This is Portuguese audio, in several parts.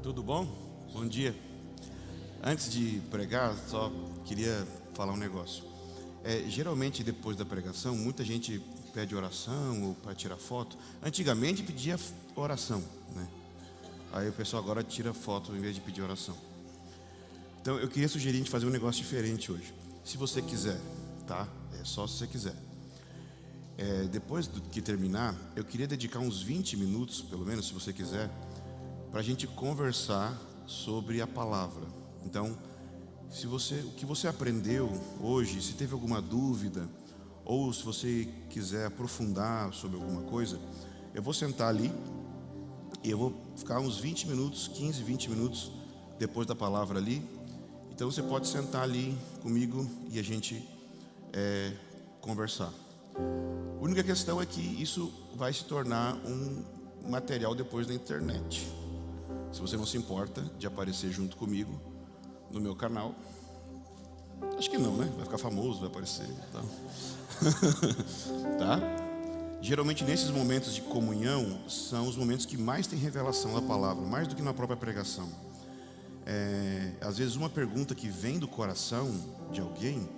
Tudo bom? Bom dia. Antes de pregar, só queria falar um negócio. Geralmente depois da pregação, muita gente pede oração ou para tirar foto. Antigamente pedia oração, né? Aí o pessoal agora tira foto em vez de pedir oração. Então eu queria sugerir a gente fazer um negócio diferente hoje. Se você quiser, tá? É só se você quiser. Depois do que terminar, eu queria dedicar uns 20 minutos, pelo menos, se você quiser, para a gente conversar sobre a palavra. Então, o que você aprendeu hoje, se teve alguma dúvida, ou se você quiser aprofundar sobre alguma coisa, eu vou sentar ali e eu vou ficar uns 20 minutos, 15, 20 minutos depois da palavra ali. Então você pode sentar ali comigo e a gente conversar. A única questão é que isso vai se tornar um material depois da internet. Se você não se importa de aparecer junto comigo no meu canal, acho que não, né? Vai ficar famoso, vai aparecer, tá? Geralmente nesses momentos de comunhão são os momentos que mais tem revelação da palavra, mais do que na própria pregação. Às vezes uma pergunta que vem do coração de alguém,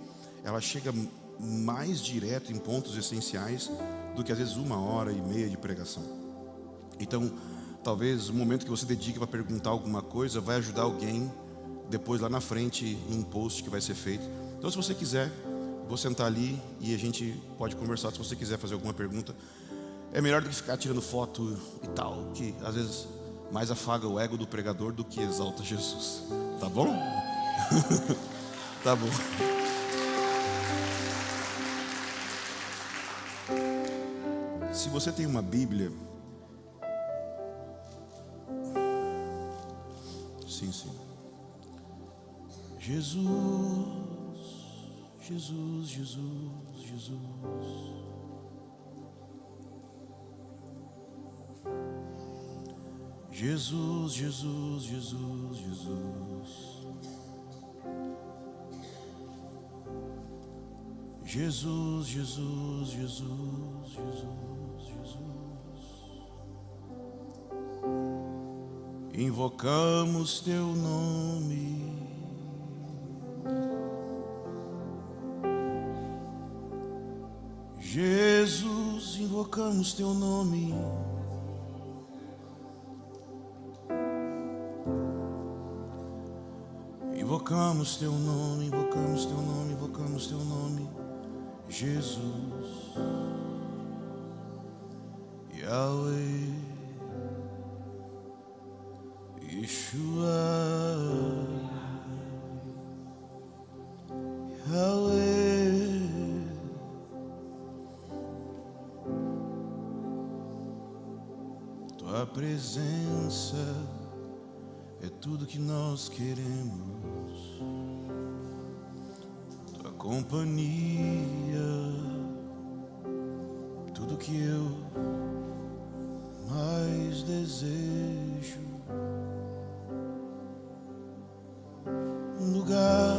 ela chega mais direto em pontos essenciais do que às vezes 1h30 de pregação. Então, talvez o momento que você dedique para perguntar alguma coisa vai ajudar alguém depois lá na frente num post que vai ser feito. Então, se você quiser, vou sentar ali e a gente pode conversar. Se você quiser fazer alguma pergunta, é melhor do que ficar tirando foto e tal, que às vezes mais afaga o ego do pregador do que exalta Jesus. Tá bom? Tá bom. Se você tem uma Bíblia, sim. Jesus, Jesus, Jesus, Jesus. Jesus, Jesus, Jesus, Jesus. Jesus, Jesus, Jesus, Jesus, Jesus. Invocamos teu nome. Jesus, invocamos teu nome. Invocamos teu nome, invocamos teu nome, invocamos teu nome. Jesus, Yahweh, Yeshua, Yahweh. Tua presença é tudo que nós queremos. Tua companhia, tudo que eu mais desejo. Um lugar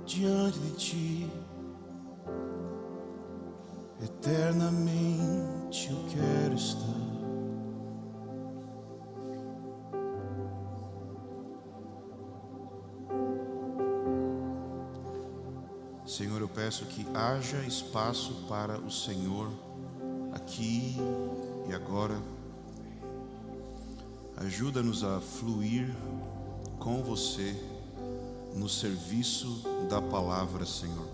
diante de ti, eternamente eu quero estar. Senhor, eu peço que haja espaço para o Senhor aqui e agora. Ajuda-nos a fluir com você no serviço da palavra, Senhor.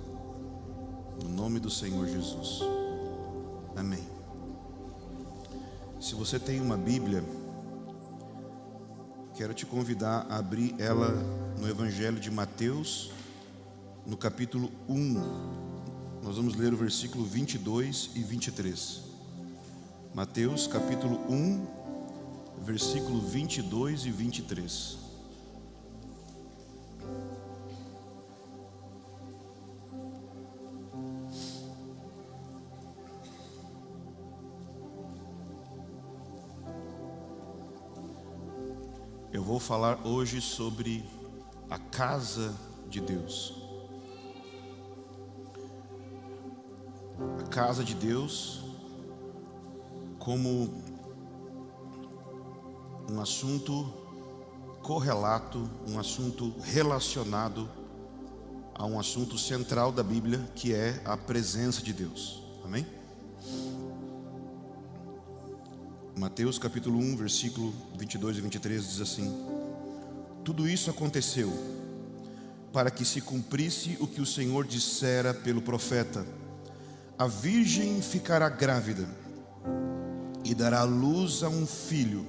No nome do Senhor Jesus. Amém. Se você tem uma Bíblia, quero te convidar a abrir ela no Evangelho de Mateus, no capítulo 1, nós vamos ler o versículo 22 e 23. Mateus, capítulo 1, versículo 22 e 23. Eu vou falar hoje sobre a casa de Deus. A casa de Deus como um assunto correlato, um assunto relacionado a um assunto central da Bíblia, que é a presença de Deus. Amém? Mateus capítulo 1, versículo 22 e 23 diz assim: tudo isso aconteceu para que se cumprisse o que o Senhor dissera pelo profeta: a virgem ficará grávida e dará luz a um filho,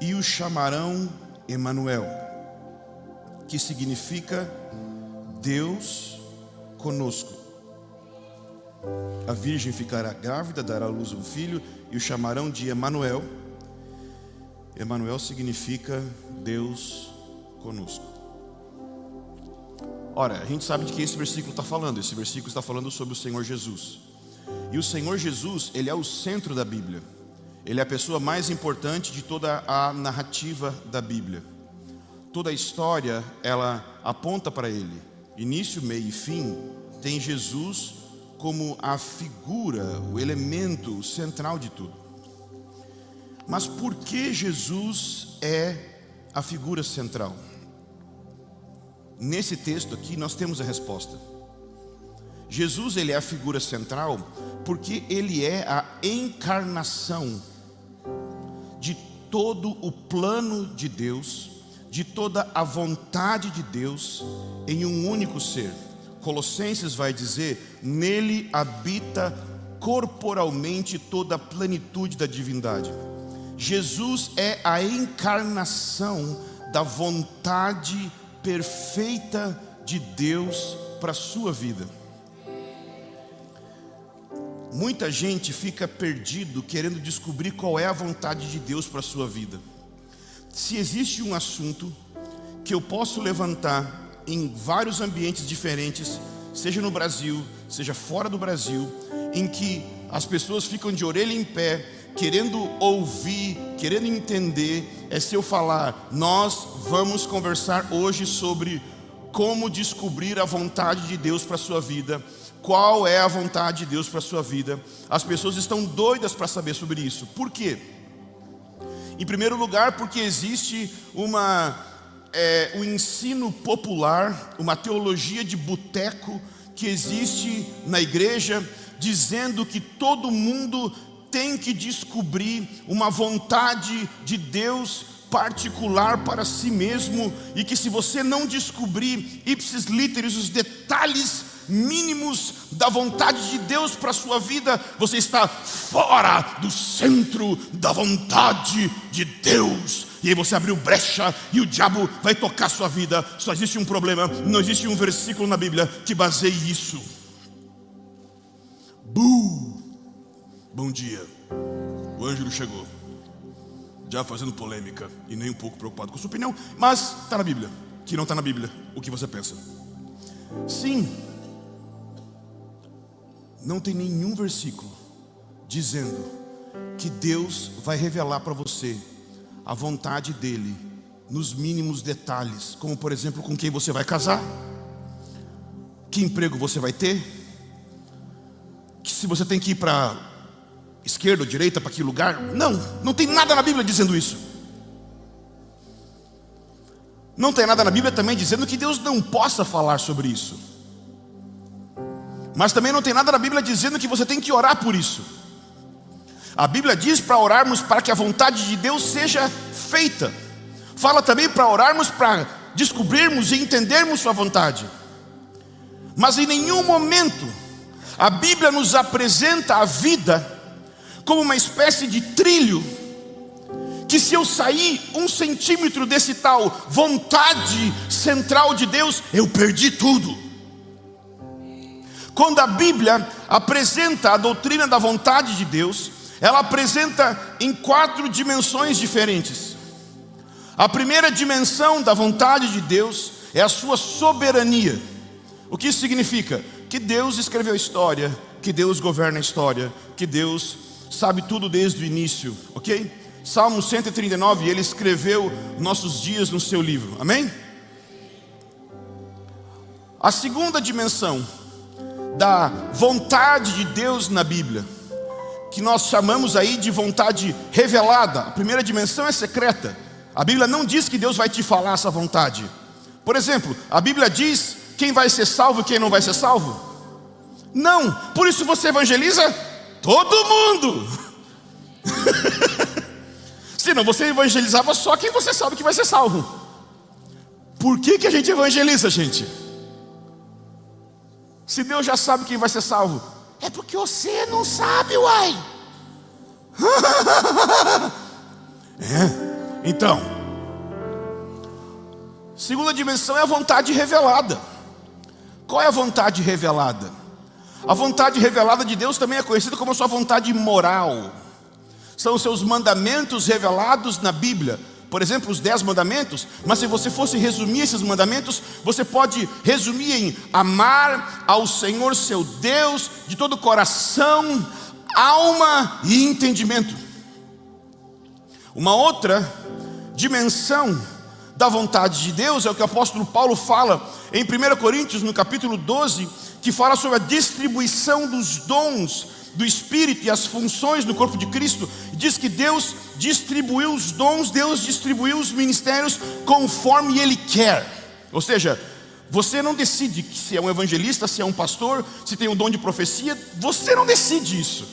e o chamarão Emanuel, que significa Deus conosco. A virgem ficará grávida, dará à luz um filho, e o chamarão de Emanuel. Emanuel significa Deus conosco. Ora, a gente sabe de que esse versículo está falando. Esse versículo está falando sobre o Senhor Jesus. E o Senhor Jesus, Ele é o centro da Bíblia. Ele é a pessoa mais importante de toda a narrativa da Bíblia. Toda a história, ela aponta para Ele. Início, meio e fim, tem Jesus como a figura, o elemento central de tudo. Mas por que Jesus é a figura central? Nesse texto aqui nós temos a resposta. Jesus, ele é a figura central porque ele é a encarnação de todo o plano de Deus, de toda a vontade de Deus em um único ser. Colossenses vai dizer: nele habita corporalmente toda a plenitude da divindade. Jesus é a encarnação da vontade perfeita de Deus para a sua vida. Muita gente fica perdido querendo descobrir qual é a vontade de Deus para a sua vida. Se existe um assunto que eu posso levantar em vários ambientes diferentes, seja no Brasil, seja fora do Brasil, em que as pessoas ficam de orelha em pé, querendo ouvir, querendo entender, é se eu falar: nós vamos conversar hoje sobre como descobrir a vontade de Deus para a sua vida. Qual é a vontade de Deus para a sua vida? As pessoas estão doidas para saber sobre isso. Por quê? Em primeiro lugar, porque existe um ensino popular, uma teologia de boteco que existe na igreja, dizendo que todo mundo tem que descobrir uma vontade de Deus particular para si mesmo, e que se você não descobrir ipsis literis os detalhes mínimos da vontade de Deus para a sua vida, você está fora do centro da vontade de Deus. E aí você abriu brecha e o diabo vai tocar a sua vida. Só existe um problema: não existe um versículo na Bíblia que baseie isso. Bom dia, o Ângelo chegou, já fazendo polêmica e nem um pouco preocupado com a sua opinião, mas está na Bíblia. Que não está na Bíblia, o que você pensa? Sim, não tem nenhum versículo dizendo que Deus vai revelar para você a vontade dele nos mínimos detalhes, como por exemplo, com quem você vai casar, que emprego você vai ter, que se você tem que ir para esquerda ou direita, para que lugar. Não tem nada na Bíblia dizendo isso. Não tem nada na Bíblia também dizendo que Deus não possa falar sobre isso. Mas também não tem nada na Bíblia dizendo que você tem que orar por isso. A Bíblia diz para orarmos para que a vontade de Deus seja feita. Fala também para orarmos para descobrirmos e entendermos sua vontade. Mas em nenhum momento a Bíblia nos apresenta a vida como uma espécie de trilho, que se eu sair 1 centímetro desse tal vontade central de Deus, eu perdi tudo. Quando a Bíblia apresenta a doutrina da vontade de Deus, ela apresenta em 4 dimensões diferentes. A primeira dimensão da vontade de Deus é a sua soberania. O que isso significa? Que Deus escreveu a história, que Deus governa a história, que Deus sabe tudo desde o início, ok? Salmo 139, ele escreveu nossos dias no seu livro, amém? A segunda dimensão da vontade de Deus na Bíblia que nós chamamos aí de vontade revelada. A primeira dimensão é secreta. A Bíblia não diz que Deus vai te falar essa vontade. Por exemplo, a Bíblia diz quem vai ser salvo e quem não vai ser salvo? Não. Por isso você evangeliza todo mundo. Senão você evangelizava só quem você sabe que vai ser salvo. Por que a gente evangeliza, gente? Se Deus já sabe quem vai ser salvo, é porque você não sabe, uai. Então, segunda dimensão é a vontade revelada. Qual é a vontade revelada? A vontade revelada de Deus também é conhecida como a sua vontade moral. São os seus mandamentos revelados na Bíblia. Por exemplo, os 10 mandamentos. Mas se você fosse resumir esses mandamentos, você pode resumir em amar ao Senhor seu Deus de todo o coração, alma e entendimento. Uma outra dimensão da vontade de Deus é o que o apóstolo Paulo fala em 1 Coríntios, no capítulo 12, que fala sobre a distribuição dos dons do Espírito e as funções do corpo de Cristo. Diz que Deus distribuiu os dons, Deus distribuiu os ministérios conforme Ele quer. Ou seja, você não decide se é um evangelista, se é um pastor, se tem um dom de profecia. Você não decide isso.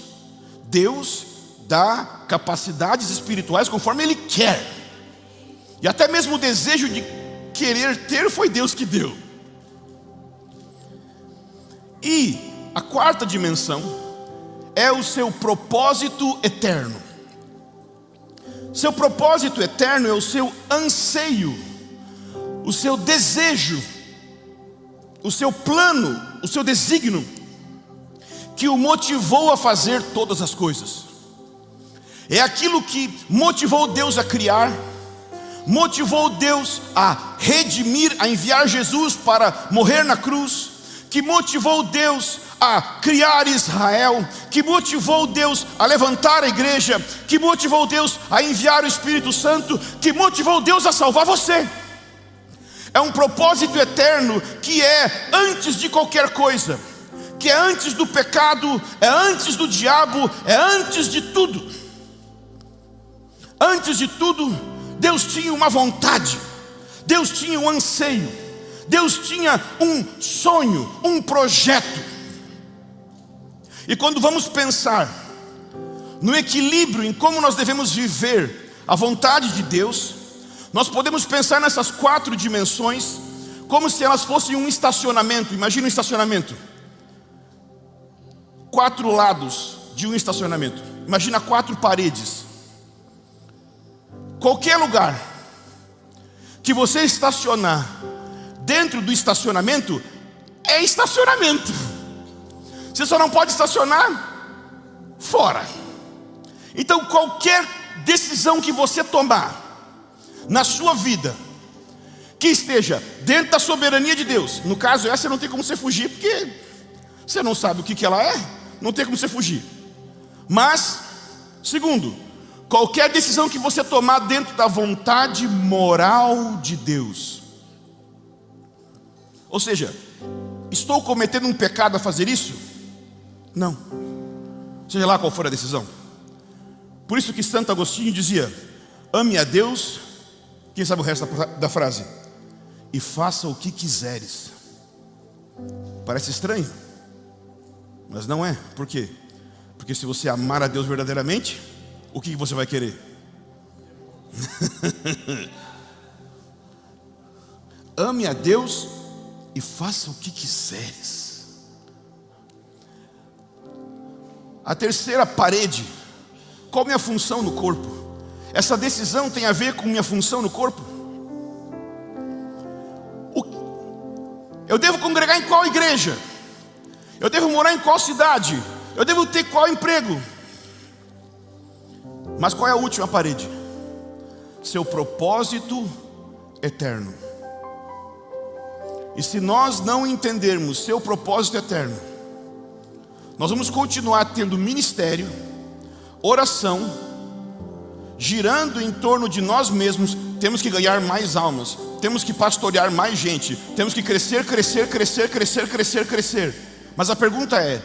Deus dá capacidades espirituais conforme Ele quer. E até mesmo o desejo de querer ter foi Deus que deu. E a quarta dimensão é o seu propósito eterno. Seu propósito eterno é o seu anseio, o seu desejo, o seu plano, o seu desígnio, que o motivou a fazer todas as coisas. É aquilo que motivou Deus a criar, motivou Deus a redimir, a enviar Jesus para morrer na cruz, que motivou Deus a criar Israel, que motivou Deus a levantar a igreja, que motivou Deus a enviar o Espírito Santo, que motivou Deus a salvar você. É um propósito eterno que é antes de qualquer coisa, que é antes do pecado, é antes do diabo, é antes de tudo. Antes de tudo, Deus tinha uma vontade, Deus tinha um anseio, Deus tinha um sonho, um projeto. E quando vamos pensar no equilíbrio, em como nós devemos viver a vontade de Deus, nós podemos pensar nessas 4 dimensões como se elas fossem um estacionamento. Imagina um estacionamento, 4 lados de um estacionamento. Imagina 4 paredes. Qualquer lugar que você estacionar dentro do estacionamento é estacionamento. Você só não pode estacionar fora. Então qualquer decisão que você tomar na sua vida, que esteja dentro da soberania de Deus, no caso essa não tem como você fugir, porque você não sabe o que ela é, não tem como você fugir. Mas, segundo, qualquer decisão que você tomar dentro da vontade moral de Deus. Ou seja, estou cometendo um pecado a fazer isso? Não. Seja lá qual for a decisão. Por isso que Santo Agostinho dizia: ame a Deus, quem sabe o resto da frase, e faça o que quiseres. Parece estranho, mas não é. Por quê? Porque se você amar a Deus verdadeiramente, o que você vai querer? Ame a Deus e faça o que quiseres. A terceira parede, qual a minha função no corpo? Essa decisão tem a ver com minha função no corpo? Eu devo congregar em qual igreja? Eu devo morar em qual cidade? Eu devo ter qual emprego? Mas qual é a última parede? Seu propósito eterno. E se nós não entendermos seu propósito eterno, nós vamos continuar tendo ministério, oração, girando em torno de nós mesmos. Temos que ganhar mais almas, temos que pastorear mais gente, temos que crescer. Mas a pergunta é: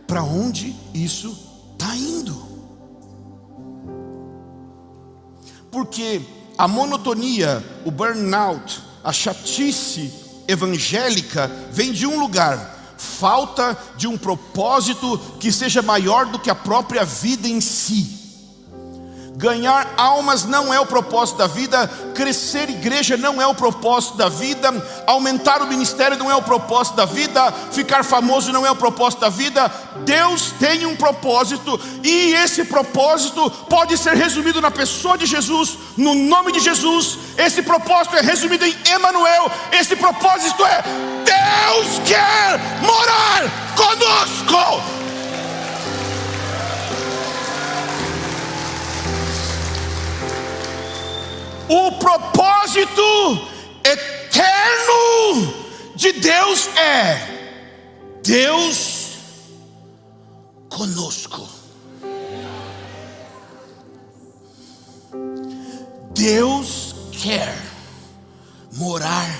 para onde isso está indo. Porque a monotonia, o burnout, a chatice evangélica vem de um lugar: falta de um propósito que seja maior do que a própria vida em si. Ganhar almas não é o propósito da vida, crescer igreja não é o propósito da vida, aumentar o ministério não é o propósito da vida, ficar famoso não é o propósito da vida. Deus tem um propósito, e esse propósito pode ser resumido na pessoa de Jesus, no nome de Jesus. Esse propósito é resumido em Emanuel. Esse propósito é: Deus quer morar conosco. O propósito eterno de Deus é Deus conosco. Deus quer morar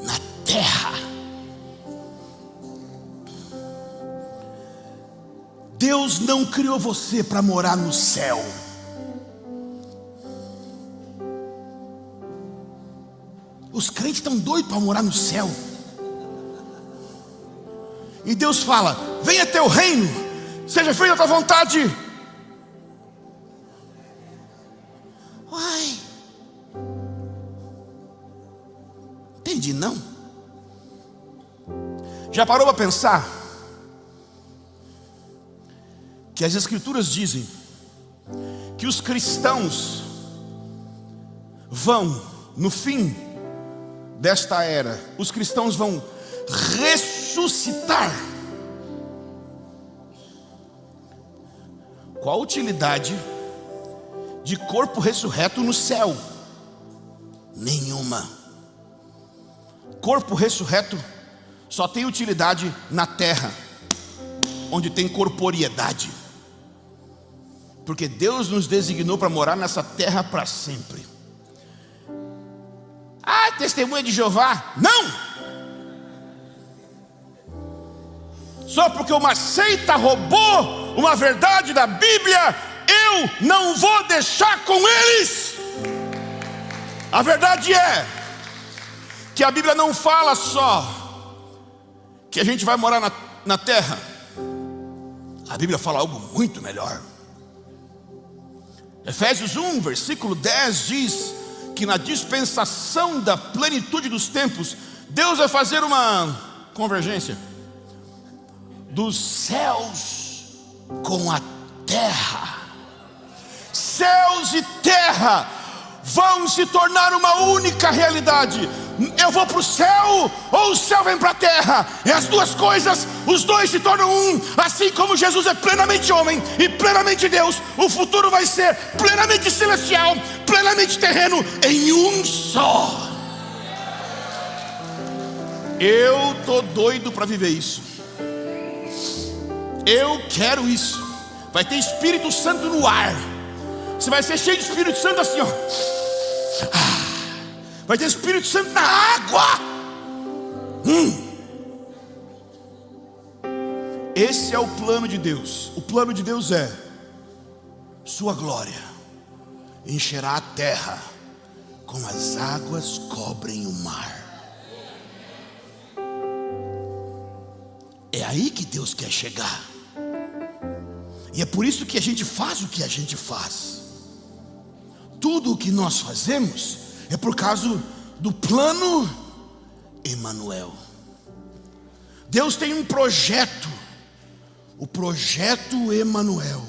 na terra. Deus não criou você para morar no céu. Os crentes estão doidos para morar no céu. E Deus fala: venha teu reino, seja feita a tua vontade. Uai, entendi não? Já parou para pensar que as escrituras dizem que os cristãos vão, no fim desta era, os cristãos vão ressuscitar? Qual a utilidade de corpo ressurreto no céu? Nenhuma. Corpo ressurreto só tem utilidade na terra, onde tem corporeidade, porque Deus nos designou para morar nessa terra para sempre. Ah, testemunha de Jeová? Não! Só porque uma seita roubou uma verdade da Bíblia, eu não vou deixar com eles. A verdade é que a Bíblia não fala só que a gente vai morar na terra. A Bíblia fala algo muito melhor. Efésios 1, versículo 10 diz que na dispensação da plenitude dos tempos, Deus vai fazer uma convergência dos céus com a terra. Céus e terra vão se tornar uma única realidade. Eu vou para o céu, ou o céu vem para a terra. É as duas coisas, os dois se tornam um. Assim como Jesus é plenamente homem e plenamente Deus, o futuro vai ser plenamente celestial, plenamente terreno, em um só. Eu tô doido para viver isso. Eu quero isso. Vai ter Espírito Santo no ar. Você vai ser cheio de Espírito Santo assim, ó. Vai ter Espírito Santo na água. Esse é o plano de Deus. O plano de Deus é: sua glória encherá a terra como as águas cobrem o mar. É aí que Deus quer chegar. E é por isso que a gente faz o que a gente faz. Tudo o que nós fazemos é por causa do plano Emanuel. Deus tem um projeto, o projeto Emanuel.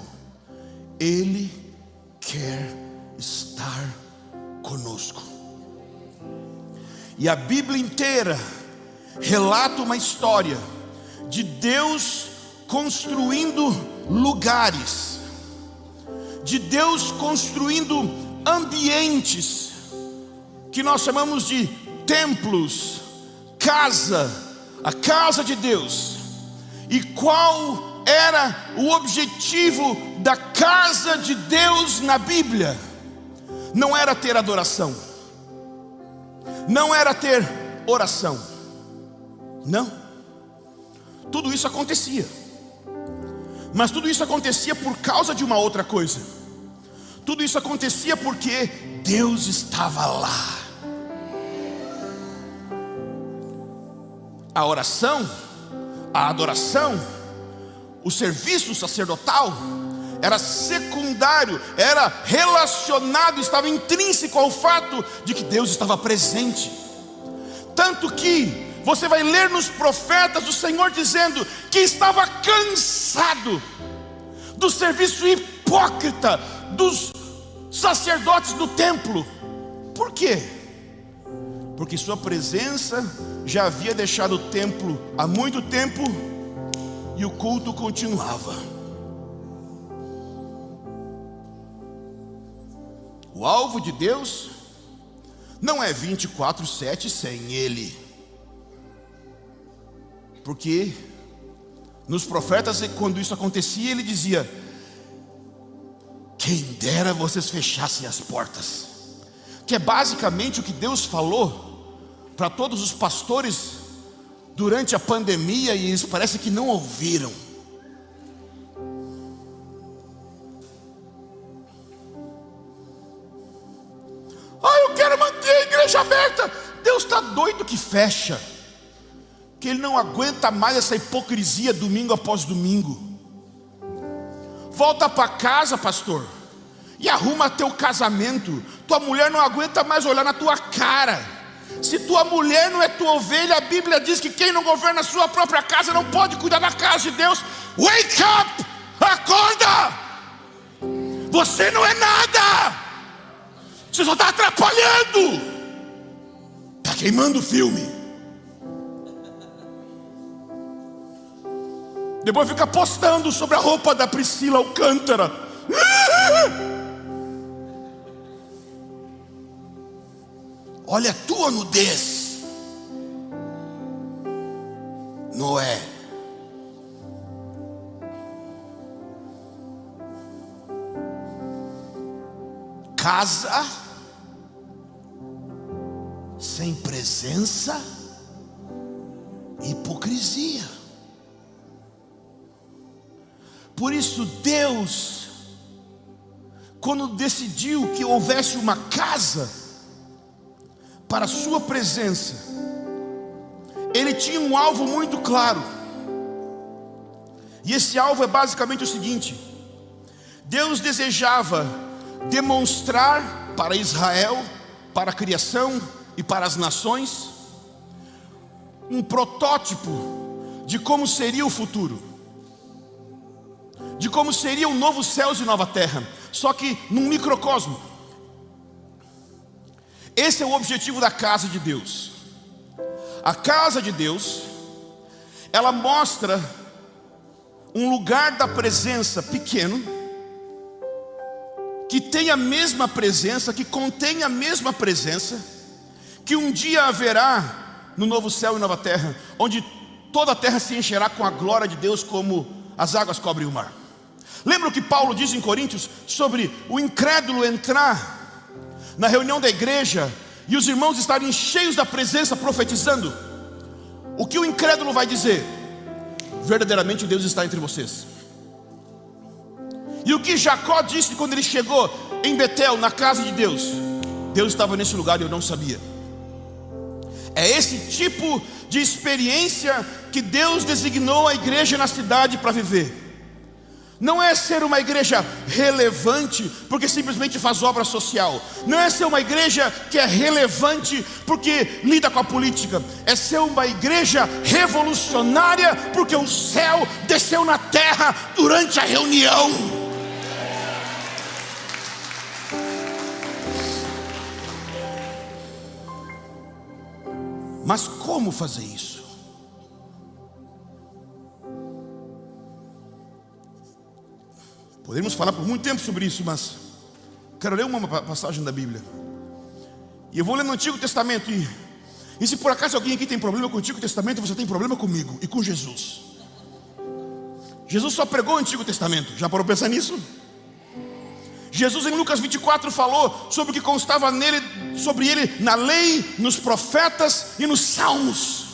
Ele quer estar conosco. E a Bíblia inteira relata uma história de Deus construindo lugares, de Deus construindo ambientes que nós chamamos de templos, casa, a casa de Deus. E qual era o objetivo da casa de Deus na Bíblia? Não era ter adoração, não era ter oração, não. Tudo isso acontecia, Mas tudo isso acontecia por causa de uma outra coisa. Tudo isso acontecia porque Deus estava lá. A oração, a adoração, o serviço sacerdotal era secundário, era relacionado, estava intrínseco ao fato de que Deus estava presente. Tanto que você vai ler nos profetas o Senhor dizendo que estava cansado do serviço hipócrita dos sacerdotes do templo. Por quê? Porque sua presença já havia deixado o templo há muito tempo e o culto continuava. O alvo de Deus não é 24/7 sem Ele. Porque nos profetas, quando isso acontecia, ele dizia: quem dera vocês fechassem as portas. Que é basicamente o que Deus falou para todos os pastores durante a pandemia, e eles parece que não ouviram. Eu quero manter a igreja aberta. Deus está doido que fecha, que Ele não aguenta mais essa hipocrisia domingo após domingo. Volta para casa, pastor, e arruma teu casamento. Tua mulher não aguenta mais olhar na tua cara. Se tua mulher não é tua ovelha, a Bíblia diz que quem não governa a sua própria casa não pode cuidar da casa de Deus. Wake up! Acorda! Você não é nada. Você só está atrapalhando. Está queimando o filme. Depois fica postando sobre a roupa da Priscila Alcântara. Olha a tua nudez, Noé. Casa sem presença, hipocrisia. Por isso Deus, quando decidiu que houvesse uma casa para a sua presença, Ele tinha um alvo muito claro. E esse alvo é basicamente o seguinte: Deus desejava demonstrar para Israel, para a criação e para as nações, um protótipo de como seria o futuro, de como seria um novo céus e nova terra, só que num microcosmo. Esse é o objetivo da casa de Deus. A casa de Deus, ela mostra um lugar da presença pequeno, que tem a mesma presença, que contém a mesma presença, que um dia haverá no novo céu e nova terra, onde toda a terra se encherá com a glória de Deus, como as águas cobrem o mar. Lembra o que Paulo diz em Coríntios sobre o incrédulo entrar na reunião da igreja e os irmãos estarem cheios da presença profetizando? O que o incrédulo vai dizer? Verdadeiramente Deus está entre vocês. E o que Jacó disse quando ele chegou em Betel, na casa de Deus? Deus estava nesse lugar e eu não sabia. É esse tipo de experiência que Deus designou a igreja na cidade para viver. Não é ser uma igreja relevante porque simplesmente faz obra social. Não é ser uma igreja que é relevante porque lida com a política. É ser uma igreja revolucionária porque o céu desceu na terra durante a reunião. Mas como fazer isso? Poderíamos falar por muito tempo sobre isso, mas quero ler uma passagem da Bíblia. E eu vou ler no Antigo Testamento. E se por acaso alguém aqui tem problema com o Antigo Testamento, você tem problema comigo e com Jesus. Jesus só pregou o Antigo Testamento. Já parou para pensar nisso? Jesus em Lucas 24 falou sobre o que constava nele, sobre ele na lei, nos profetas e nos salmos.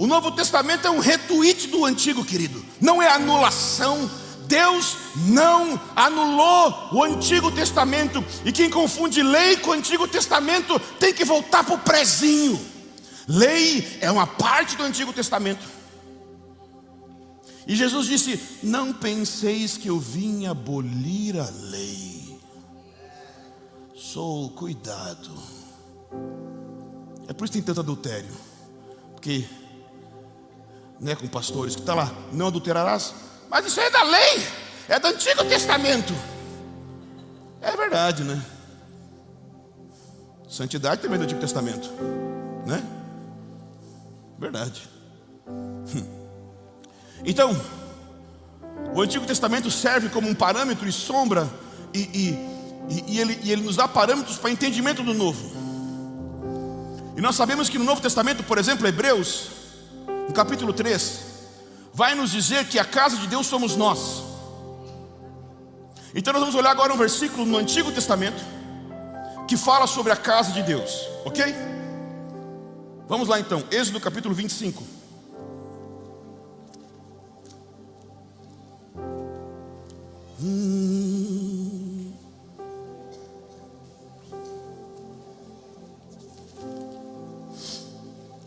O Novo Testamento é um retweet do Antigo, querido. Não é anulação. Deus não anulou o Antigo Testamento. E quem confunde lei com o Antigo Testamento tem que voltar para o prezinho. Lei é uma parte do Antigo Testamento. E Jesus disse: não penseis que eu vim abolir a lei. Cuidado. É por isso que tem tanto adultério. Porque, né, com pastores que está lá, não adulterarás. Mas isso é da lei, é do Antigo Testamento. É verdade, né? Santidade também é do Antigo Testamento, né? Verdade. Então, o Antigo Testamento serve como um parâmetro e sombra, e ele nos dá parâmetros para entendimento do Novo. E nós sabemos que no Novo Testamento, por exemplo, Hebreus, no capítulo 3, vai nos dizer que a casa de Deus somos nós. Então nós vamos olhar agora um versículo no Antigo Testamento que fala sobre a casa de Deus, ok? Vamos lá então, Êxodo capítulo 25.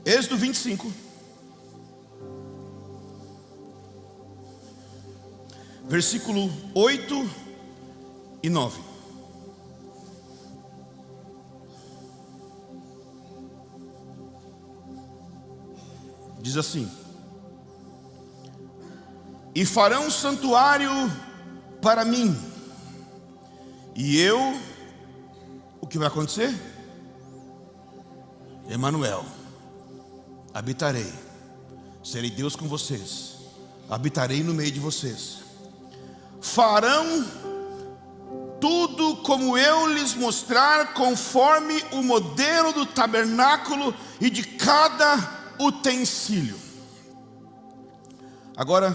Êxodo 25, versículo 8 e 9. Diz assim: e farão um santuário para mim, e eu, o que vai acontecer? Emanuel, habitarei, serei Deus com vocês, habitarei no meio de vocês. Farão tudo como eu lhes mostrar, conforme o modelo do tabernáculo e de cada utensílio. Agora,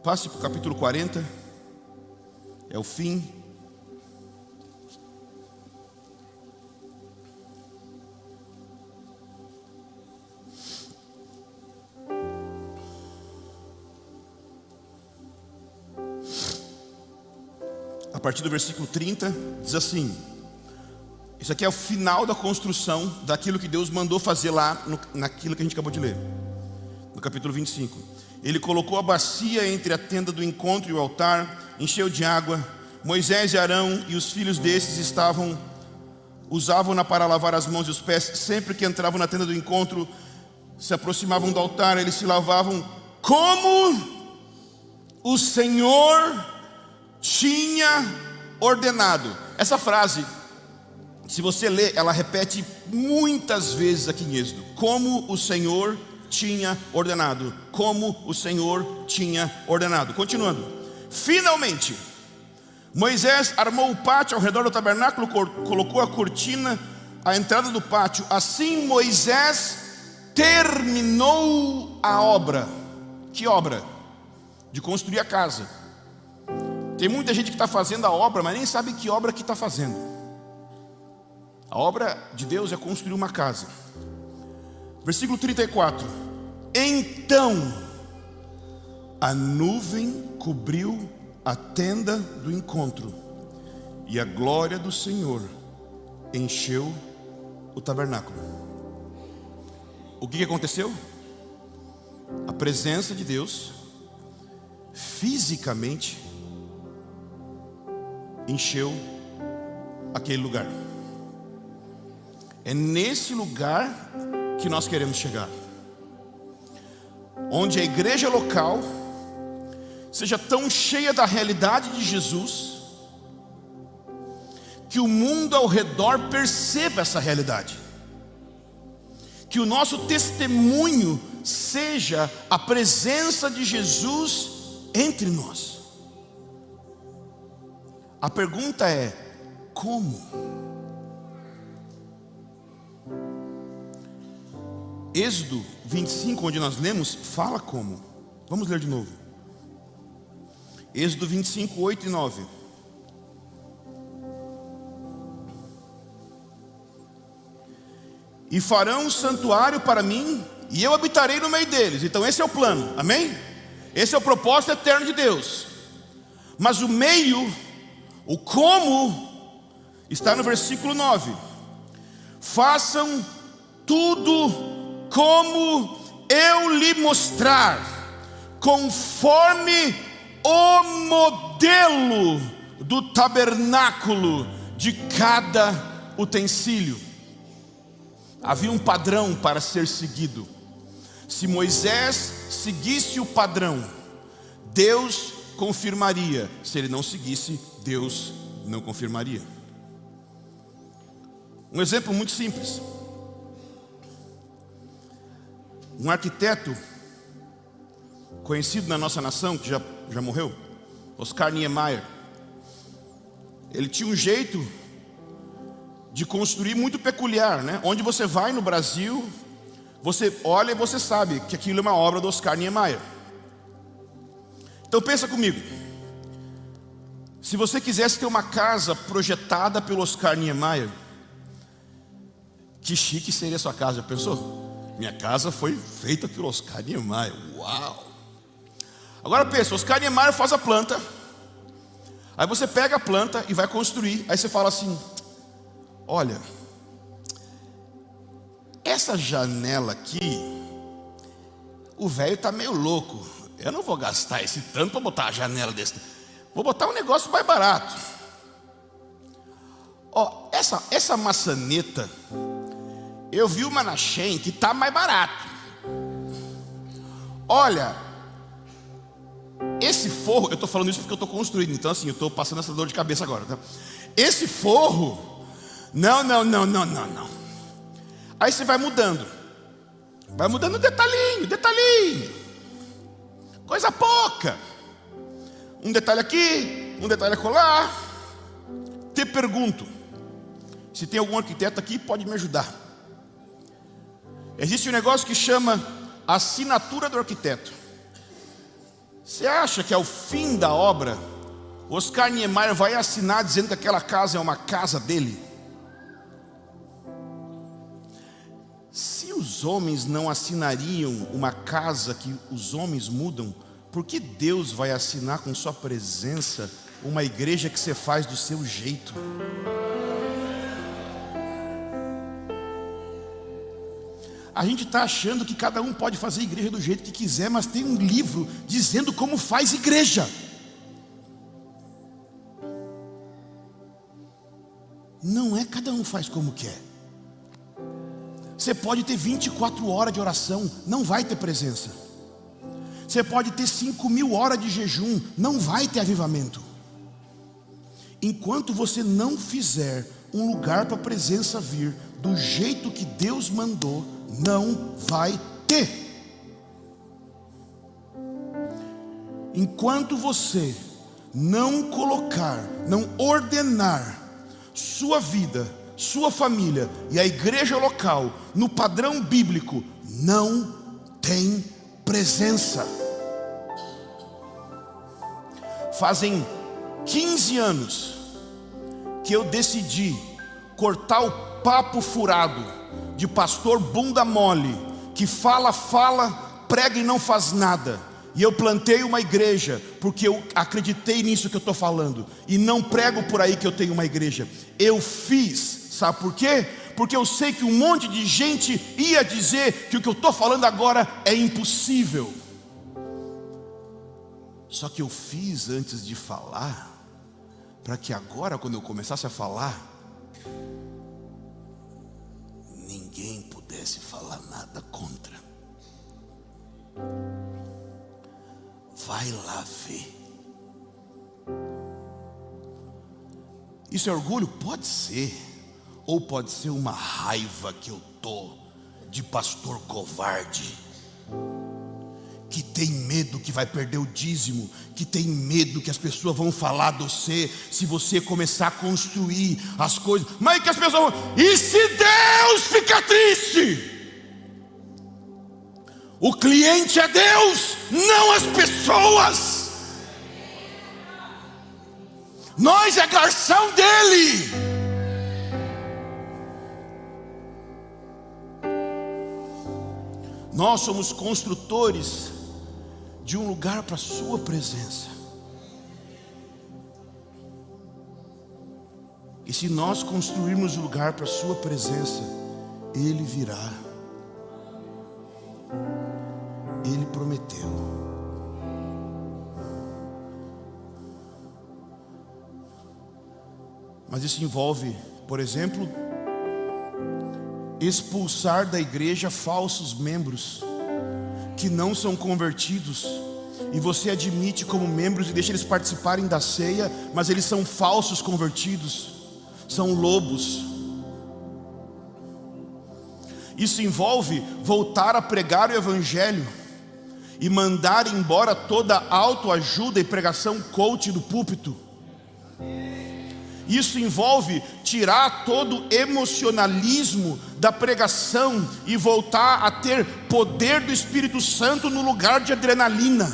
passe para o capítulo 40, é o fim. A partir do versículo 30, diz assim: isso aqui é o final da construção daquilo que Deus mandou fazer lá naquilo que a gente acabou de ler, no capítulo 25. Ele colocou a bacia entre a tenda do encontro e o altar, encheu de água. Moisés e Arão e os filhos desses usavam-na para lavar as mãos e os pés. Sempre que entravam na tenda do encontro, se aproximavam do altar, eles se lavavam como o Senhor tinha ordenado. Essa frase, se você ler, ela repete muitas vezes aqui em Êxodo: como o Senhor tinha ordenado, como o Senhor tinha ordenado. Continuando, finalmente Moisés armou o pátio ao redor do tabernáculo, colocou a cortina à entrada do pátio. Assim Moisés terminou a obra. Que obra? De construir a casa. Tem muita gente que está fazendo a obra, mas nem sabe que obra que está fazendo. A obra de Deus é construir uma casa. Versículo 34. Então a nuvem cobriu a tenda do encontro, e a glória do Senhor encheu o tabernáculo. O que aconteceu? A presença de Deus fisicamente encheu aquele lugar. É nesse lugar que nós queremos chegar, onde a igreja local seja tão cheia da realidade de Jesus, que o mundo ao redor perceba essa realidade, que o nosso testemunho seja a presença de Jesus entre nós. A pergunta é: como? Êxodo 25, onde nós lemos, fala como. Vamos ler de novo. Êxodo 25, 8 e 9. E farão um santuário para mim, e eu habitarei no meio deles. Então esse é o plano, amém? Esse é o propósito eterno de Deus. Mas o meio, o como, está no versículo 9. Façam tudo como eu lhe mostrar, conforme o modelo do tabernáculo de cada utensílio. Havia um padrão para ser seguido. Se Moisés seguisse o padrão, Deus confirmaria. Se ele não seguisse, Deus não confirmaria. Um exemplo muito simples. Um arquiteto conhecido na nossa nação, que já morreu, Oscar Niemeyer. Ele tinha um jeito de construir muito peculiar, né? Onde você vai no Brasil, você olha e você sabe que aquilo é uma obra do Oscar Niemeyer. Então pensa comigo. Se você quisesse ter uma casa projetada pelo Oscar Niemeyer, que chique seria a sua casa, já pensou? Minha casa foi feita pelo Oscar Niemeyer. Uau! Agora pensa, Oscar Niemeyer faz a planta. Aí você pega a planta e vai construir. Aí você fala assim: olha, essa janela aqui, o velho está meio louco. Eu não vou gastar esse tanto para botar a janela desse. Vou botar um negócio mais barato. Ó, essa maçaneta, eu vi uma na Shein que está mais barato. Olha, esse forro, eu estou falando isso porque eu estou construindo. Então assim, eu estou passando essa dor de cabeça agora, tá? Esse forro, não. Aí você vai mudando detalhinho. Coisa pouca. Um detalhe aqui, um detalhe acolá. Te pergunto, se tem algum arquiteto aqui, pode me ajudar. Existe um negócio que chama assinatura do arquiteto. Você acha que ao fim da obra, Oscar Niemeyer vai assinar dizendo que aquela casa é uma casa dele? Se os homens não assinariam uma casa que os homens mudam, por que Deus vai assinar com sua presença uma igreja que você faz do seu jeito? A gente está achando que cada um pode fazer igreja do jeito que quiser, mas tem um livro dizendo como faz igreja. Não é cada um faz como quer. Você pode ter 24 horas de oração, não vai ter presença. Você pode ter 5.000 horas de jejum, não vai ter avivamento. Enquanto você não fizer um lugar para a presença vir do jeito que Deus mandou, não vai ter. Enquanto você não colocar, não ordenar sua vida, sua família e a igreja local no padrão bíblico, não tem presença. Fazem 15 anos que eu decidi cortar o papo furado de pastor bunda mole, que fala, prega e não faz nada. E eu plantei uma igreja porque eu acreditei nisso que eu estou falando, e não prego por aí que eu tenho uma igreja. Eu fiz, sabe por quê? Porque eu sei que um monte de gente ia dizer que o que eu estou falando agora é impossível. Só que eu fiz antes de falar, para que agora, quando eu começasse a falar, ninguém pudesse falar nada contra. Vai lá ver. Isso é orgulho? Pode ser. Ou pode ser uma raiva que eu tô de pastor covarde, que tem medo que vai perder o dízimo, que tem medo que as pessoas vão falar de você, se você começar a construir as coisas. Mas que as pessoas vão, e se Deus ficar triste? O cliente é Deus, não as pessoas. Nós é garçom dele. Nós somos construtores de um lugar para a sua presença. E se nós construirmos um lugar para a sua presença, Ele virá. Ele prometeu. Mas isso envolve, por exemplo, expulsar da igreja falsos membros que não são convertidos, e você admite como membros e deixa eles participarem da ceia, mas eles são falsos convertidos, são lobos. Isso envolve voltar a pregar o evangelho e mandar embora toda autoajuda e pregação coach do púlpito. Isso envolve tirar todo o emocionalismo da pregação e voltar a ter poder do Espírito Santo no lugar de adrenalina.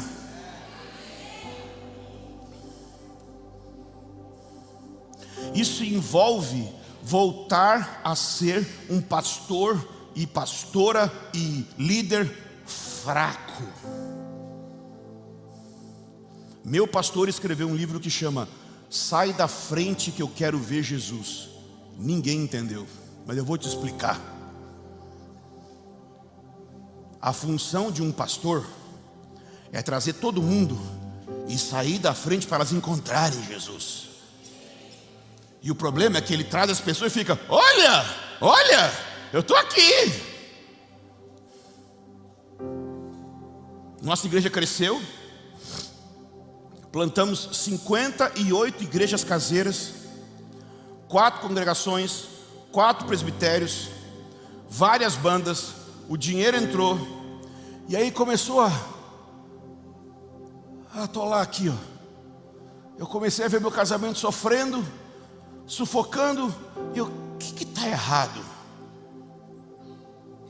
Isso envolve voltar a ser um pastor e pastora e líder fraco. Meu pastor escreveu um livro que chama Sai da frente que eu quero ver Jesus. Ninguém entendeu, mas eu vou te explicar. A função de um pastor é trazer todo mundo e sair da frente para elas encontrarem Jesus. E o problema é que ele traz as pessoas e fica: olha, olha, eu estou aqui. Nossa igreja cresceu. Plantamos 58 igrejas caseiras, 4 congregações, 4 presbitérios, várias bandas. O dinheiro entrou, e aí começou a atolar aqui, ó. Eu comecei a ver meu casamento sofrendo, sufocando, e eu: o que está errado?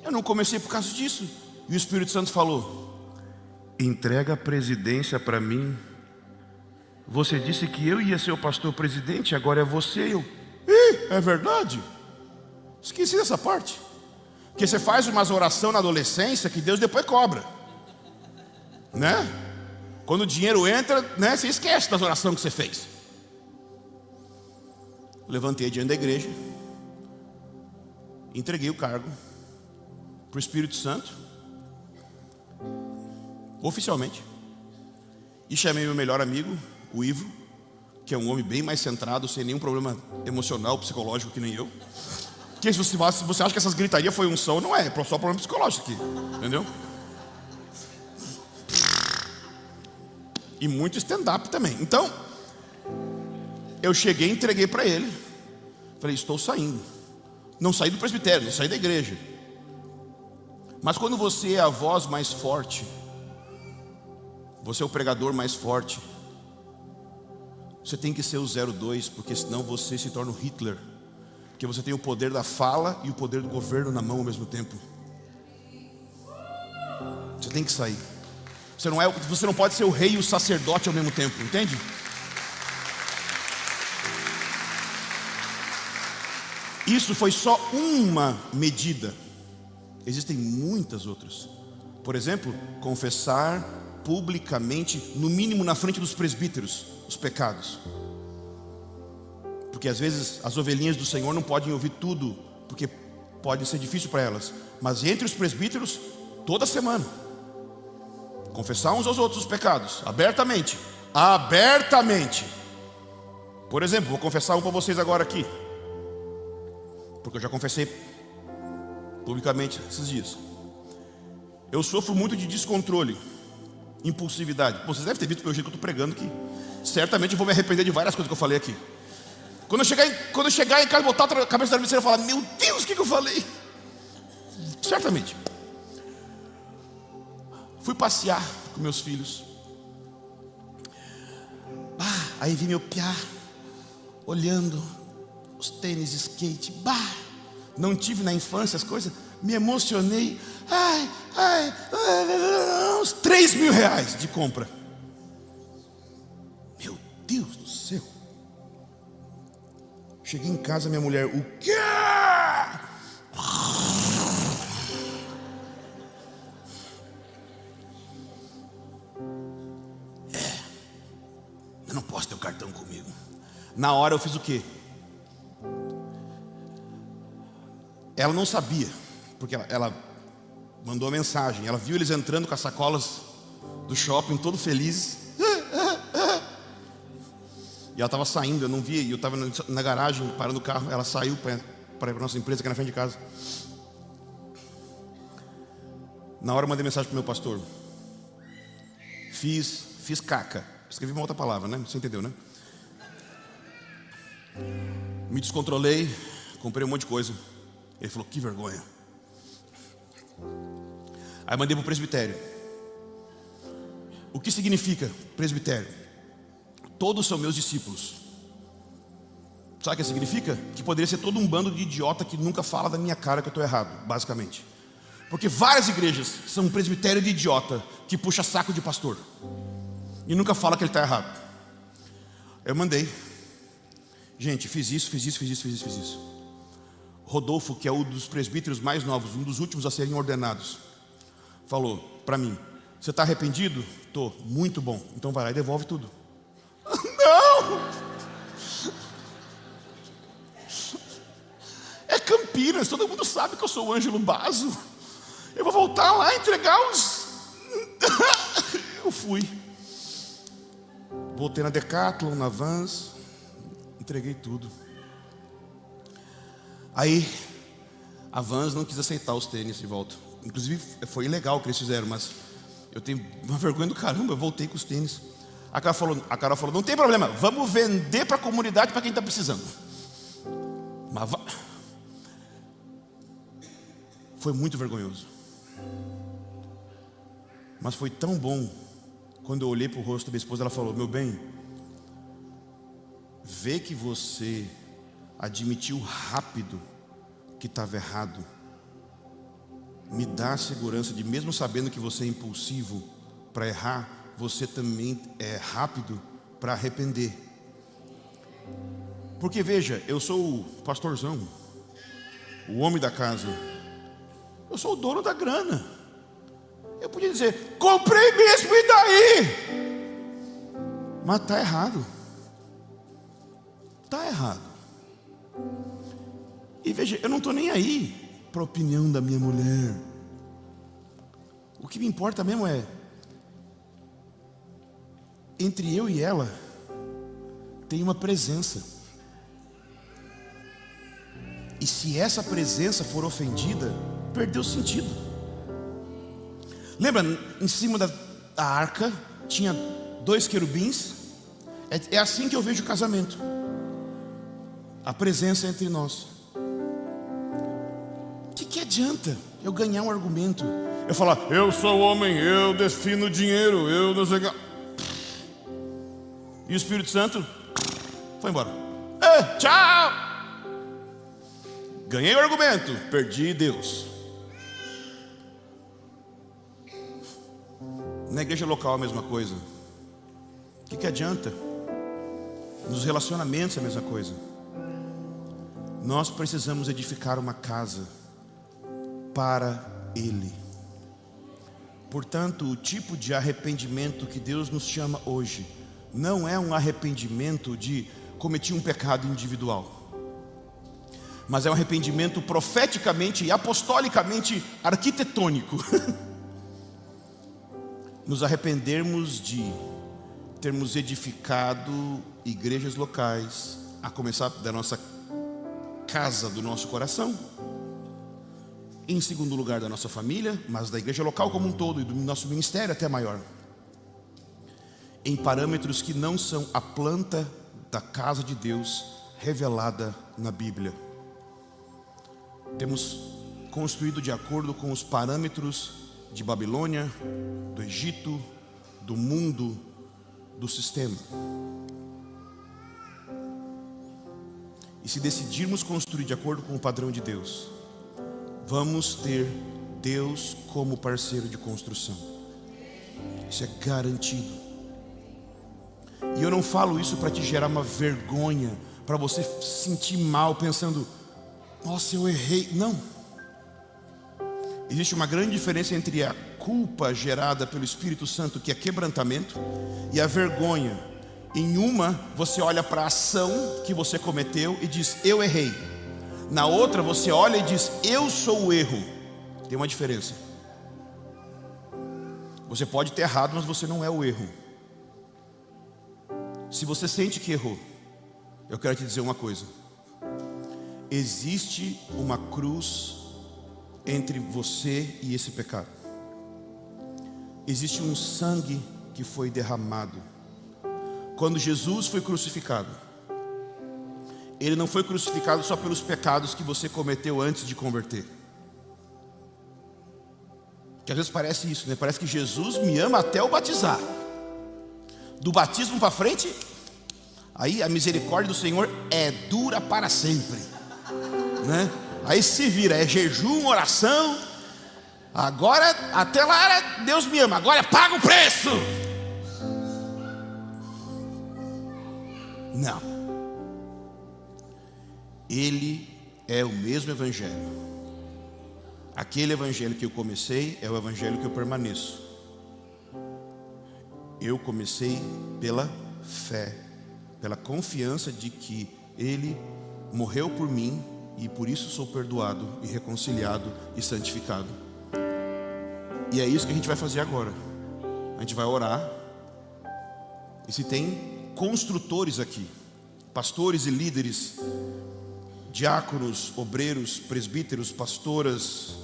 Eu não comecei por causa disso. E o Espírito Santo falou: entrega a presidência para mim. Você disse que eu ia ser o pastor presidente, agora é você. É verdade? Esqueci dessa parte. Porque você faz umas orações na adolescência que Deus depois cobra, né? Quando o dinheiro entra, né, você esquece das orações que você fez. Eu levantei diante da igreja, entreguei o cargo para o Espírito Santo, oficialmente, e chamei meu melhor amigo, o Ivo, que é um homem bem mais centrado, sem nenhum problema emocional, psicológico, que nem eu. Porque se você acha que essas gritarias foi unção, não é só problema psicológico aqui, entendeu? E muito stand-up também. Então, eu cheguei e entreguei para ele. Falei: estou saindo. Não saí do presbitério, não saí da igreja. Mas quando você é a voz mais forte, você é o pregador mais forte, você tem que ser o 02, porque senão você se torna o Hitler. Porque você tem o poder da fala e o poder do governo na mão ao mesmo tempo. Você tem que sair. Você não pode ser o rei e o sacerdote ao mesmo tempo, entende? Isso foi só uma medida. Existem muitas outras. Por exemplo, confessar publicamente, no mínimo na frente dos presbíteros, os pecados. Porque às vezes as ovelhinhas do Senhor não podem ouvir tudo, porque pode ser difícil para elas. Mas entre os presbíteros, toda semana, confessar uns aos outros os pecados, abertamente. Abertamente. Por exemplo, vou confessar um para vocês agora aqui, porque eu já confessei publicamente esses dias. Eu sofro muito de descontrole, impulsividade. Vocês devem ter visto pelo jeito que eu estou pregando que certamente eu vou me arrepender de várias coisas que eu falei aqui. Quando eu chegar em casa, botar a cabeça da travesseira e falar: meu Deus, o que eu falei? Certamente. Fui passear com meus filhos. Aí vi meu piá olhando os tênis, skate. Não tive na infância as coisas. Me emocionei. Uns 3 mil reais de compra. Meu Deus do céu. Cheguei em casa, minha mulher: o quê? Na hora eu fiz o quê? Ela não sabia, porque ela mandou a mensagem. Ela viu eles entrando com as sacolas do shopping, todo felizes. E ela estava saindo, eu não via. E eu estava na garagem, parando o carro. Ela saiu para a nossa empresa, que é na frente de casa. Na hora eu mandei mensagem para o meu pastor. Fiz caca. Escrevi uma outra palavra, né? Você entendeu, né? Me descontrolei, comprei um monte de coisa. Ele falou, que vergonha. Aí mandei para o presbitério. O que significa presbitério? Todos são meus discípulos. Sabe o que significa? Que poderia ser todo um bando de idiota que nunca fala da minha cara que eu estou errado, basicamente. Porque várias igrejas são um presbitério de idiota que puxa saco de pastor e nunca fala que ele está errado. Eu mandei. Gente, fiz isso. Rodolfo, que é um dos presbíteros mais novos, um dos últimos a serem ordenados, falou para mim, você está arrependido? Estou, muito bom. Então vai lá e devolve tudo. Não! É Campinas, todo mundo sabe que eu sou o Ângelo Basso. Eu vou voltar lá e entregar os... Eu fui. Voltei na Decathlon, na Vans, entreguei tudo. Aí a Vans não quis aceitar os tênis de volta. Inclusive foi ilegal o que eles fizeram, mas eu tenho uma vergonha do caramba. Eu voltei com os tênis. A Carol falou, não tem problema, vamos vender para a comunidade, para quem está precisando. Mas foi muito vergonhoso. Mas foi tão bom. Quando eu olhei para o rosto da minha esposa, ela falou, meu bem, vê que você admitiu rápido que estava errado, me dá a segurança de, mesmo sabendo que você é impulsivo para errar, você também é rápido para arrepender. Porque veja, eu sou o pastorzão, o homem da casa, eu sou o dono da grana. Eu podia dizer, comprei mesmo, e daí? Mas está errado. Está errado. E veja, eu não estou nem aí para a opinião da minha mulher. O que me importa mesmo é, entre eu e ela tem uma presença. E se essa presença for ofendida, perdeu o sentido. Lembra, em cima da arca tinha 2 querubins? É assim que eu vejo o casamento. A presença entre nós. O que adianta eu ganhar um argumento? Eu falar, eu sou homem, eu defino dinheiro, eu não sei o que. E o Espírito Santo foi embora. Tchau! Ganhei o argumento, perdi Deus. Na igreja local a mesma coisa. O que adianta? Nos relacionamentos a mesma coisa. Nós precisamos edificar uma casa para Ele. Portanto, o tipo de arrependimento que Deus nos chama hoje não é um arrependimento de cometer um pecado individual, mas é um arrependimento profeticamente e apostolicamente arquitetônico. Nos arrependermos de termos edificado igrejas locais, a começar da nossa casa, do nosso coração, em segundo lugar da nossa família, mas da igreja local como um todo e do nosso ministério até maior, em parâmetros que não são a planta da casa de Deus revelada na Bíblia. Temos construído de acordo com os parâmetros de Babilônia, do Egito, do mundo, do sistema. E se decidirmos construir de acordo com o padrão de Deus, vamos ter Deus como parceiro de construção. Isso é garantido. E eu não falo isso para te gerar uma vergonha, para você se sentir mal pensando, nossa, eu errei. Não. Existe uma grande diferença entre a culpa gerada pelo Espírito Santo, que é quebrantamento, e a vergonha. Em uma, você olha para a ação que você cometeu e diz: eu errei. Na outra, você olha e diz: eu sou o erro. Tem uma diferença. Você pode ter errado, mas você não é o erro. Se você sente que errou, eu quero te dizer uma coisa: existe uma cruz entre você e esse pecado. Existe um sangue que foi derramado. Quando Jesus foi crucificado, Ele não foi crucificado só pelos pecados que você cometeu antes de converter. Que às vezes parece isso, né? Parece que Jesus me ama até eu batizar. Do batismo para frente, aí a misericórdia do Senhor é dura para sempre, né? Aí se vira, é jejum, oração. Agora, até lá era Deus me ama, agora paga o preço. Não. Ele é o mesmo evangelho. Aquele evangelho que eu comecei é o evangelho que eu permaneço. Eu comecei pela fé, pela confiança de que Ele morreu por mim e por isso sou perdoado e reconciliado e santificado. E é isso que a gente vai fazer agora. A gente vai orar. E se tem construtores aqui, pastores e líderes, diáconos, obreiros, presbíteros, pastoras,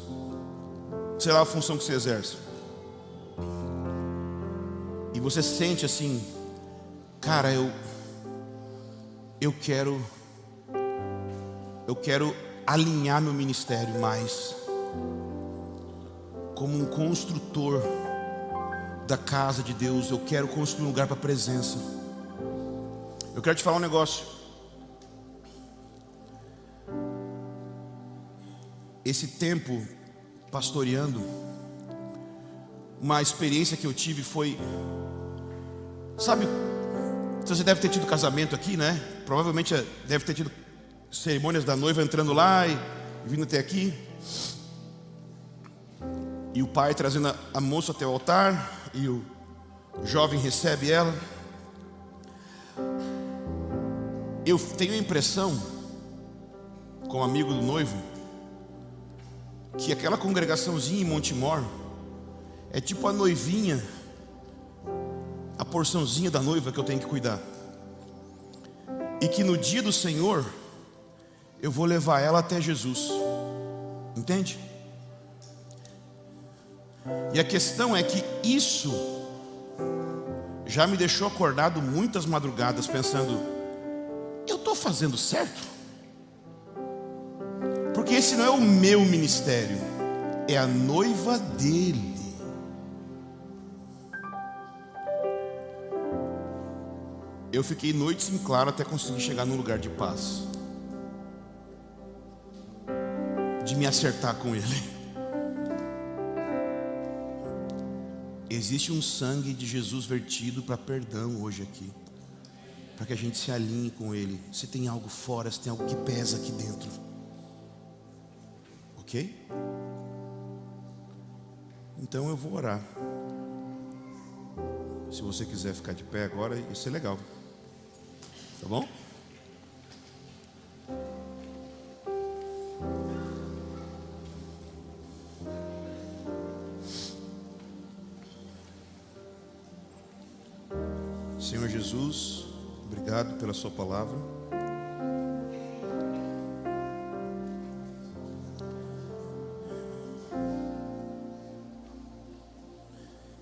sei lá a função que você exerce, e você sente assim: cara, eu quero alinhar meu ministério mais como um construtor da casa de Deus. Eu quero construir um lugar para a presença. Eu quero te falar um negócio. Esse tempo pastoreando, uma experiência que eu tive foi, sabe, você deve ter tido casamento aqui, né? Provavelmente deve ter tido cerimônias da noiva entrando lá e vindo até aqui, e o pai trazendo a moça até o altar, e o jovem recebe ela. Eu tenho a impressão, como amigo do noivo, que aquela congregaçãozinha em Montemor é tipo a noivinha, a porçãozinha da noiva que eu tenho que cuidar. E que no dia do Senhor eu vou levar ela até Jesus. Entende? E a questão é que isso já me deixou acordado muitas madrugadas pensando: eu estou fazendo certo? Porque esse não é o meu ministério, é a noiva dele. Eu fiquei noites em claro até conseguir chegar num lugar de paz, de me acertar com ele. Existe um sangue de Jesus vertido para perdão hoje aqui, para que a gente se alinhe com ele. Se tem algo fora, se tem algo que pesa aqui dentro, ok? Então eu vou orar. Se você quiser ficar de pé agora, isso é legal, tá bom? Senhor Jesus, obrigado pela sua palavra.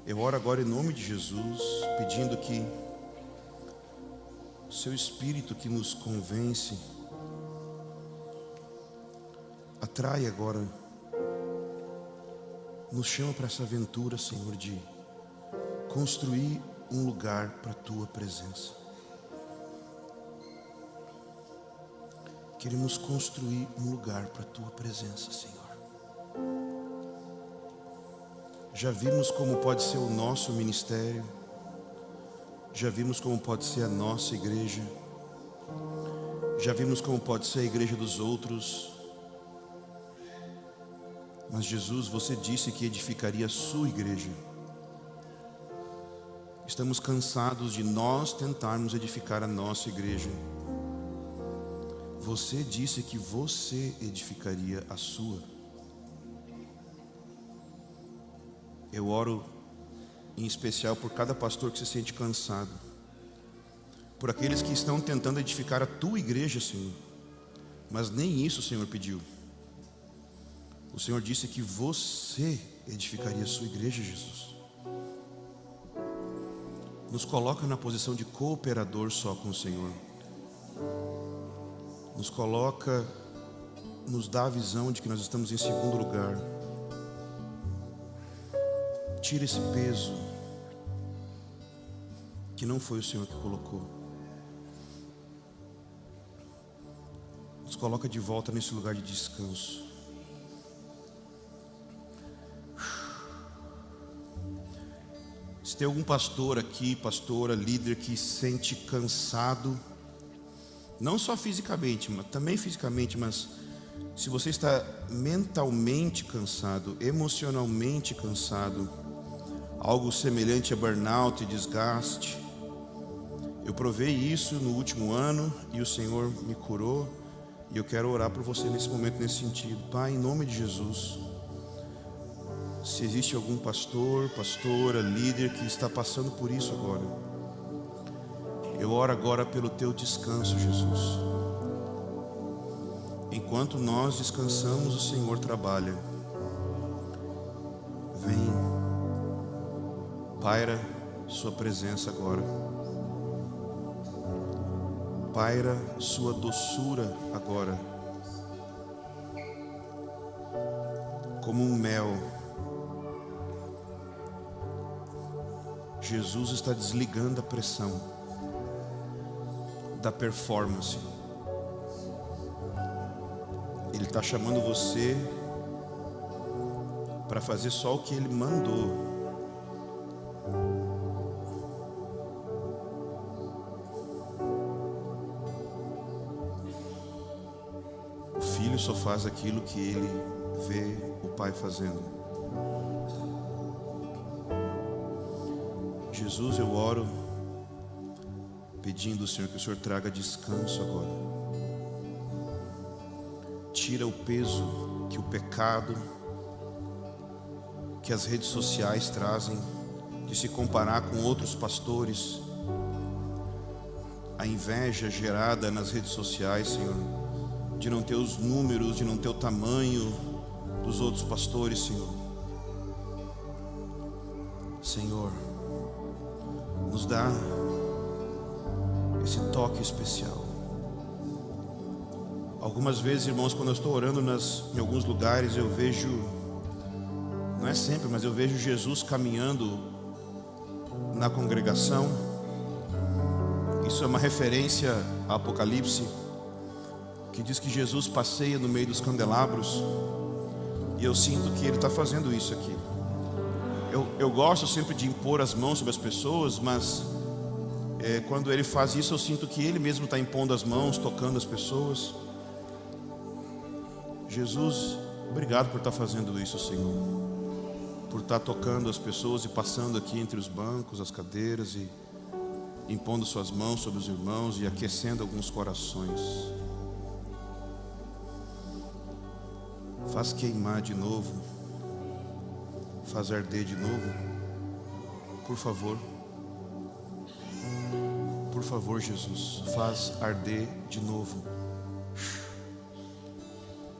Eu oro agora em nome de Jesus, pedindo que o seu Espírito que nos convence, atrai agora, nos chama para essa aventura, Senhor, de construir um lugar para a tua presença. Queremos construir um lugar para a tua presença, Senhor. Já vimos como pode ser o nosso ministério, já vimos como pode ser a nossa igreja, já vimos como pode ser a igreja dos outros. Mas Jesus, você disse que edificaria a sua igreja. Estamos cansados de nós tentarmos edificar a nossa igreja. Você disse que você edificaria a sua. Eu oro em especial por cada pastor que se sente cansado, por aqueles que estão tentando edificar a tua igreja, Senhor, mas nem isso o Senhor pediu. O Senhor disse que você edificaria a sua igreja, Jesus. Nos coloca na posição de cooperador só com o Senhor. Nos coloca, nos dá a visão de que nós estamos em segundo lugar. Tira esse peso que não foi o Senhor que colocou. Nos coloca de volta nesse lugar de descanso. Se tem algum pastor aqui, pastora, líder que se sente cansado, não só fisicamente, mas também fisicamente, mas se você está mentalmente cansado, emocionalmente cansado, algo semelhante a burnout e desgaste, eu provei isso no último ano e o Senhor me curou, e eu quero orar por você nesse momento, nesse sentido. Pai, em nome de Jesus, se existe algum pastor, pastora, líder que está passando por isso agora, eu oro agora pelo teu descanso, Jesus. Enquanto nós descansamos, o Senhor trabalha. Vem, paira sua presença agora. Paira sua doçura agora. Como um mel, Jesus está desligando a pressão da performance. Ele está chamando você para fazer só o que Ele mandou. O filho só faz aquilo que ele vê o pai fazendo. Jesus, eu oro pedindo, Senhor, que o Senhor traga descanso agora. Tira o peso que o pecado, que as redes sociais trazem, de se comparar com outros pastores. A inveja gerada nas redes sociais, Senhor, de não ter os números, de não ter o tamanho dos outros pastores, Senhor. Senhor, nos dá esse toque especial. Algumas vezes, irmãos, quando eu estou orando em alguns lugares, eu vejo, não é sempre, mas eu vejo Jesus caminhando na congregação. Isso é uma referência a Apocalipse, que diz que Jesus passeia no meio dos candelabros, e eu sinto que Ele está fazendo isso aqui. Eu gosto sempre de impor as mãos sobre as pessoas, mas quando Ele faz isso, eu sinto que Ele mesmo está impondo as mãos, tocando as pessoas. Jesus, obrigado por estar fazendo isso, Senhor, por estar tocando as pessoas e passando aqui entre os bancos, as cadeiras, e impondo suas mãos sobre os irmãos e aquecendo alguns corações. Faz queimar de novo, faz arder de novo, por favor. Por favor, Jesus, faz arder de novo.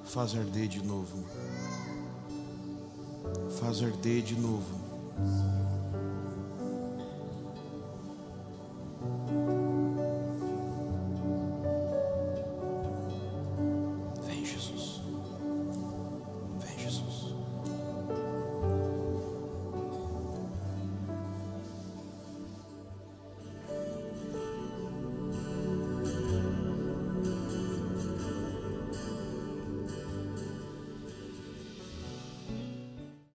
Faz arder de novo. Faz arder de novo.